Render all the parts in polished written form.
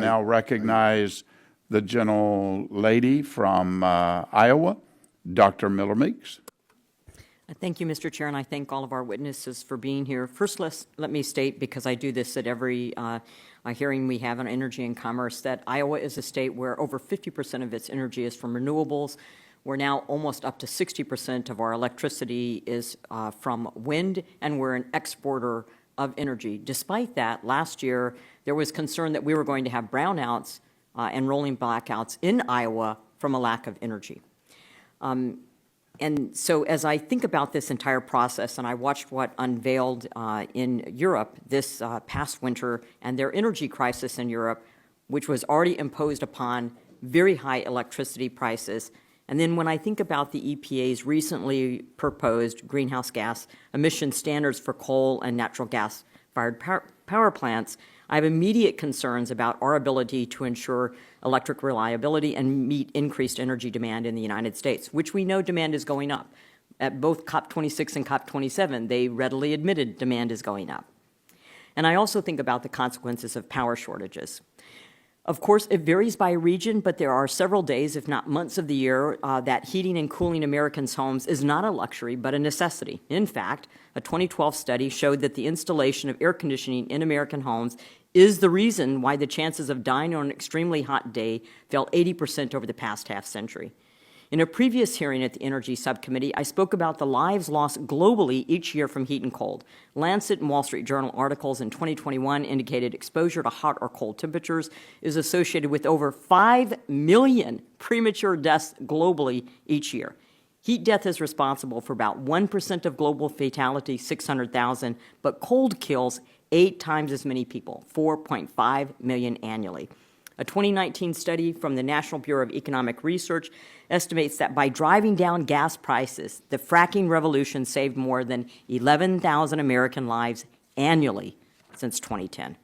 now recognize the gentlelady from Iowa, Dr. Miller-Meeks. Thank you, Mr. Chair, and I thank all of our witnesses for being here. First, let me state, because I do this at every hearing we have on energy and commerce, that Iowa is a state where over 50% of its energy is from renewables. We're now almost up to 60% of our electricity is from wind, and we're an exporter of energy. Despite that, last year there was concern that we were going to have brownouts and rolling blackouts in Iowa from a lack of energy. And so as I think about this entire process, and I watched what unveiled in Europe this past winter and their energy crisis in Europe, which was already imposed upon very high electricity prices. And then when I think about the EPA's recently proposed greenhouse gas emission standards for coal and natural gas-fired power plants, I have immediate concerns about our ability to ensure electric reliability and meet increased energy demand in the United States, which we know demand is going up. At both COP26 and COP27, they readily admitted demand is going up. And I also think about the consequences of power shortages. Of course, it varies by region, but there are several days, if not months of the year, that heating and cooling Americans' homes is not a luxury, but a necessity. In fact, a 2012 study showed that the installation of air conditioning in American homes is the reason why the chances of dying on an extremely hot day fell 80% over the past half century. In a previous hearing at the Energy Subcommittee, I spoke about the lives lost globally each year from heat and cold. Lancet and Wall Street Journal articles in 2021 indicated exposure to hot or cold temperatures is associated with over 5 million premature deaths globally each year. Heat death is responsible for about 1% of global fatality, 600,000, but cold kills 8 times as many people, 4.5 million annually. A 2019 study from the National Bureau of Economic Research estimates that by driving down gas prices, the fracking revolution saved more than 11,000 American lives annually since 2010.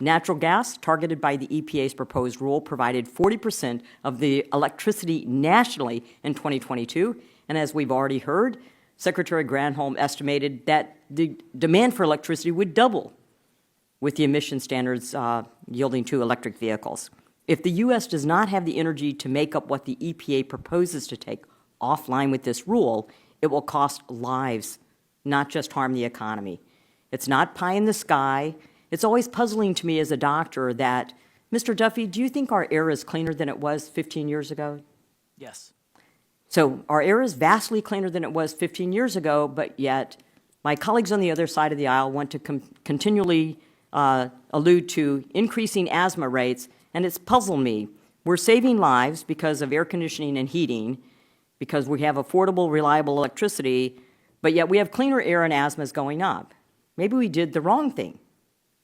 Natural gas, targeted by the EPA's proposed rule, provided 40% of the electricity nationally in 2022, and as we've already heard, Secretary Granholm estimated that the demand for electricity would double with the emission standards yielding to electric vehicles. If the U.S. does not have the energy to make up what the EPA proposes to take offline with this rule, it will cost lives, not just harm the economy. It's not pie in the sky. It's always puzzling to me as a doctor that, Mr. Duffy, do you think our air is cleaner than it was 15 years ago? Yes. So our air is vastly cleaner than it was 15 years ago, but yet my colleagues on the other side of the aisle want to continually allude to increasing asthma rates, and it's puzzled me. We're saving lives because of air conditioning and heating, because we have affordable, reliable electricity, but yet we have cleaner air and asthma is going up. Maybe we did the wrong thing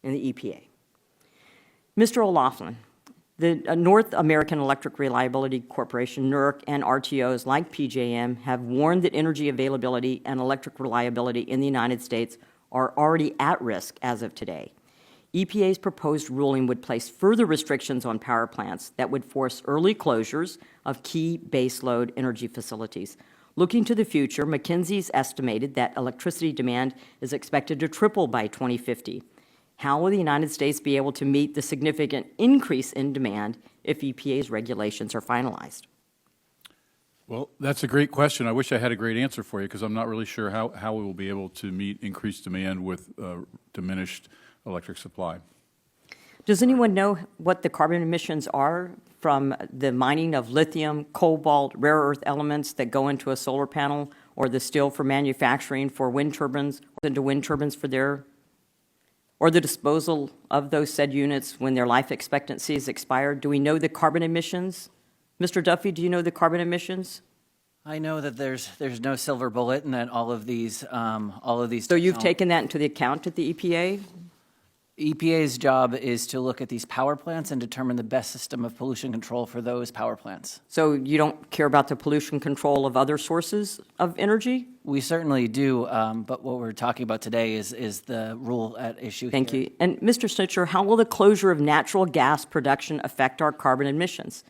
in the EPA. Mr. O'Loughlin, the North American Electric Reliability Corporation, NERC, and RTOs like PJM have warned that energy availability and electric reliability in the United States are already at risk as of today. EPA's proposed ruling would place further restrictions on power plants that would force early closures of key baseload energy facilities. Looking to the future, McKinsey's estimated that electricity demand is expected to triple by 2050. How will the United States be able to meet the significant increase in demand if EPA's regulations are finalized? Well, that's a great question. I wish I had a great answer for you because I'm not really sure how we will be able to meet increased demand with diminished electric supply. Does anyone know what the carbon emissions are from the mining of lithium, cobalt, rare earth elements that go into a solar panel, or the steel for manufacturing for wind turbines, into wind turbines for their, or the disposal of those said units when their life expectancy is expired? Do we know the carbon emissions? Mr. Duffy, do you know the carbon emissions? I know that there's no silver bullet, and that all of these. So you've taken that into the account at the EPA? EPA's job is to look at these power plants and determine the best system of pollution control for those power plants. So you don't care about the pollution control of other sources of energy? We certainly do, but what we're talking about today is the rule at issue. Thank here. you. And Mr. Snitcher, how will the closure of natural gas production affect our carbon emissions?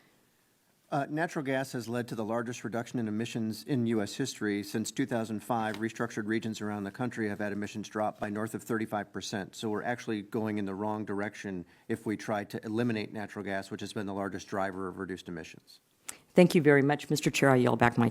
Natural gas has led to the largest reduction in emissions in U.S. history. Since 2005, restructured regions around the country have had emissions drop by north of 35%. So we're actually going in the wrong direction if we try to eliminate natural gas, which has been the largest driver of reduced emissions. Thank you very much, Mr. Chair. I yield back my